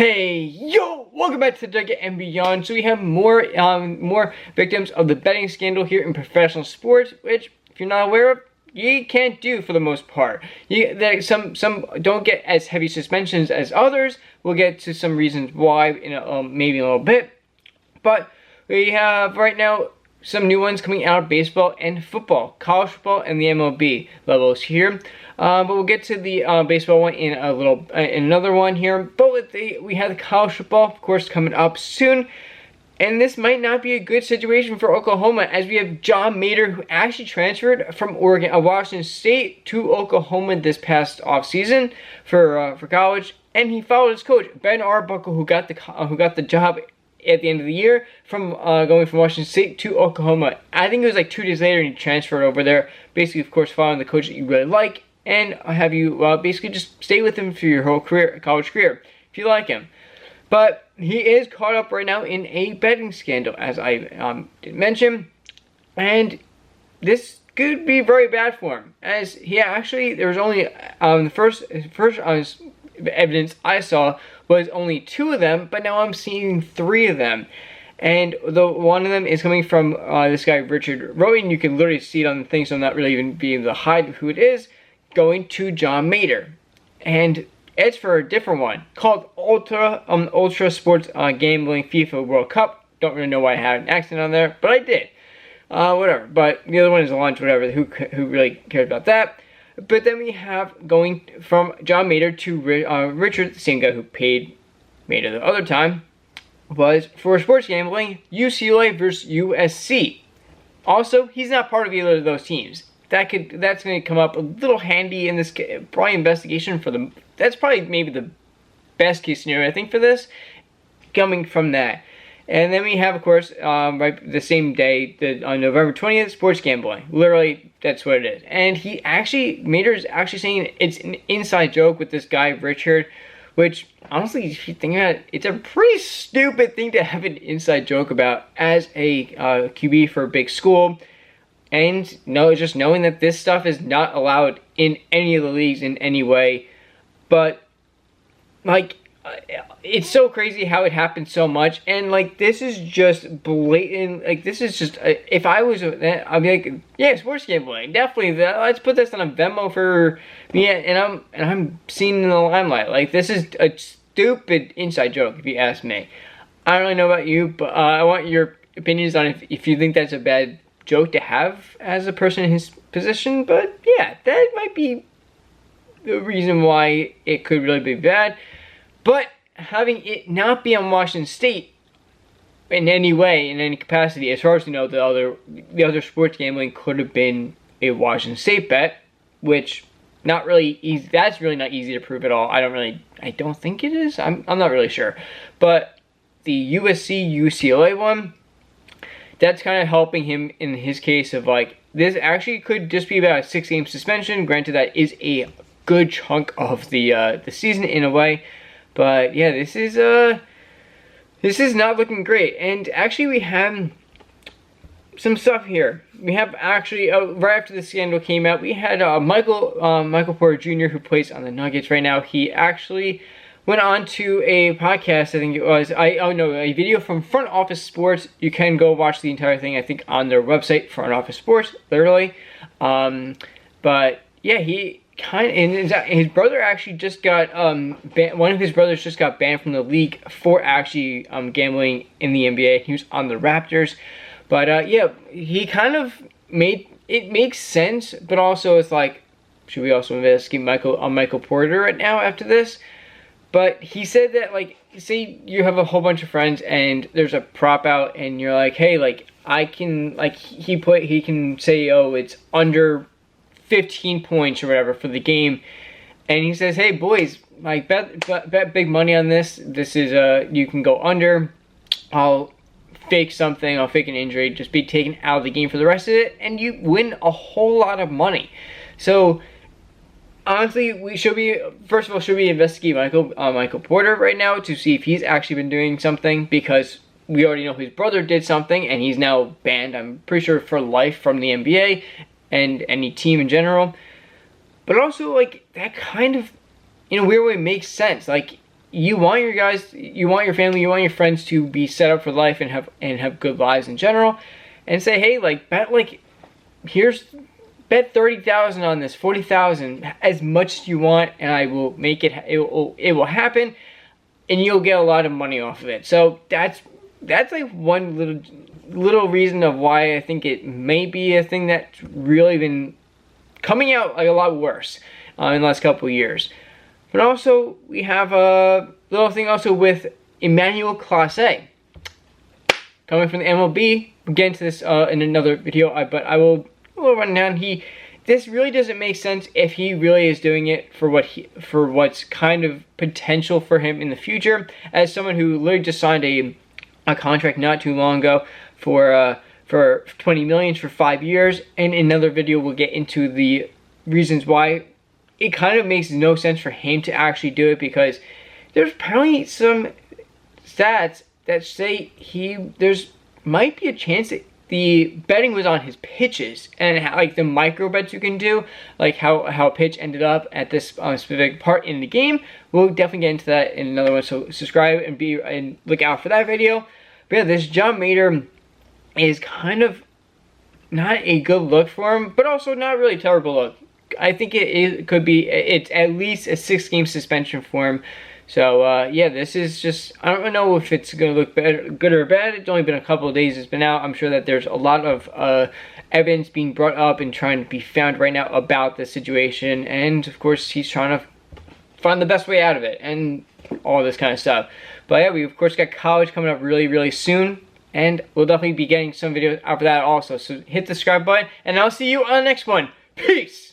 Hey, yo! Welcome back to the Dugout and Beyond. So we have more victims of the betting scandal here in professional sports, which, if you're not aware of, you can't do for the most part. Some don't get as heavy suspensions as others. We'll get to some reasons why in maybe a little bit. But we have right now some new ones coming out of baseball and football, college football, and the MLB levels here. But we'll get to the baseball one in another one here. But we have the college football, of course, coming up soon. And this might not be a good situation for Oklahoma, as we have John Mater, who actually transferred from Washington State to Oklahoma this past offseason for college, and he followed his coach Ben Arbuckle, who got the job at the end of the year from going from Washington State to Oklahoma. I think it was like 2 days later, and he transferred over there. Basically, of course, following the coach that you really like, and have you basically just stay with him for your whole college career, if you like him. But he is caught up right now in a betting scandal, as I did mention, and this could be very bad for him, as he actually, there was only the first evidence I saw was only 2 of them, but now I'm seeing 3 of them. And one of them is coming from this guy Richard Rowan. You can literally see it on the thing, so I'm not really even being able to hide who it is, going to John Mater. And it's for a different one called Ultra Sports Gambling FIFA World Cup. Don't really know why I had an accent on there, but I did. Whatever. But the other one is lunch, whatever. Who really cares about that? But then we have going from John Mater to Richard, the same guy who paid Mater the other time, was for sports gambling, UCLA versus USC. Also, he's not part of either of those teams. That's going to come up a little handy in this probably investigation for the. That's probably maybe the best case scenario, I think, for this, coming from that. And then we have, of course, right the same day, on November 20th, sports gambling. Literally, that's what it is. And Mater is actually saying it's an inside joke with this guy, Richard, which, honestly, if you think about it, it's a pretty stupid thing to have an inside joke about as a QB for a big school. And just knowing that this stuff is not allowed in any of the leagues in any way. But, like, it's so crazy how it happens so much. And, like, this is just blatant. Like, this is just, if I was, I'd be like, yeah, sports gambling, definitely. Let's put this on a Venmo for me. And I'm seen in the limelight. Like, this is a stupid inside joke, if you ask me. I don't really know about you, but I want your opinions on if you think that's a bad joke to have as a person in his position. But yeah, that might be the reason why it could really be bad. But having it not be on Washington State in any way, in any capacity, as far as we know, the other sports gambling could have been a Washington State bet, which not really easy. That's really not easy to prove at all. I don't think it is. I'm not really sure. But the USC UCLA one, that's kind of helping him in his case of, like, this actually could just be about a 6-game suspension. Granted, that is a good chunk of the season in a way. But yeah, this is not looking great. And actually, we have some stuff here. We have actually right after the scandal came out, we had Michael Porter Jr., who plays on the Nuggets right now. He actually went on to a podcast, I think it was, a video from Front Office Sports. You can go watch the entire thing, I think, on their website, Front Office Sports, literally. But yeah, his brother actually just got one of his brothers just got banned from the league for actually gambling in the NBA. He was on the Raptors. But yeah, he kind of it makes sense, but also it's like, should we also investigate Michael Porter right now after this? But he said that, like, say you have a whole bunch of friends and there's a prop out and you're like, hey, like, I can, like, he can say, oh, it's under 15 points or whatever for the game. And he says, hey, boys, like, bet big money on this. This is, you can go under. I'll fake something. I'll fake an injury. Just be taken out of the game for the rest of it. And you win a whole lot of money. So, honestly, we should be investigating Michael Porter right now to see if he's actually been doing something, because we already know his brother did something and he's now banned, I'm pretty sure, for life from the NBA and any team in general. But also, like, that kind of, in a weird way, makes sense. Like, you want your family, you want your friends to be set up for life and have good lives in general, and say, hey, like, bet 30,000 on this, 40,000, as much as you want, and I will make it. It will happen, and you'll get a lot of money off of it. So that's like one little reason of why I think it may be a thing that's really been coming out like a lot worse in the last couple of years. But also, we have a little thing also with Emmanuel Clase. Coming from the MLB, we'll get into this in another video, but I will run down. This really doesn't make sense if he really is doing it for what's kind of potential for him in the future. As someone who literally just signed a contract not too long ago for $20 million for 5 years, and in another video we'll get into the reasons why it kind of makes no sense for him to actually do it, because there's apparently some stats that say there's might be a chance that the betting was on his pitches and how, like, the micro bets you can do, like how a pitch ended up at this specific part in the game. We'll definitely get into that in another one, so subscribe and look out for that video. But yeah, this John Mater is kind of not a good look for him, but also not really a terrible look. I think it's at least a 6-game suspension for him. So yeah, this is just, I don't know if it's going to look good or bad. It's only been a couple of days it's been out. I'm sure that there's a lot of evidence being brought up and trying to be found right now about the situation. And of course, he's trying to find the best way out of it and all this kind of stuff. But yeah, we of course got college coming up really, really soon. And we'll definitely be getting some videos out for that also. So hit the subscribe button, and I'll see you on the next one. Peace!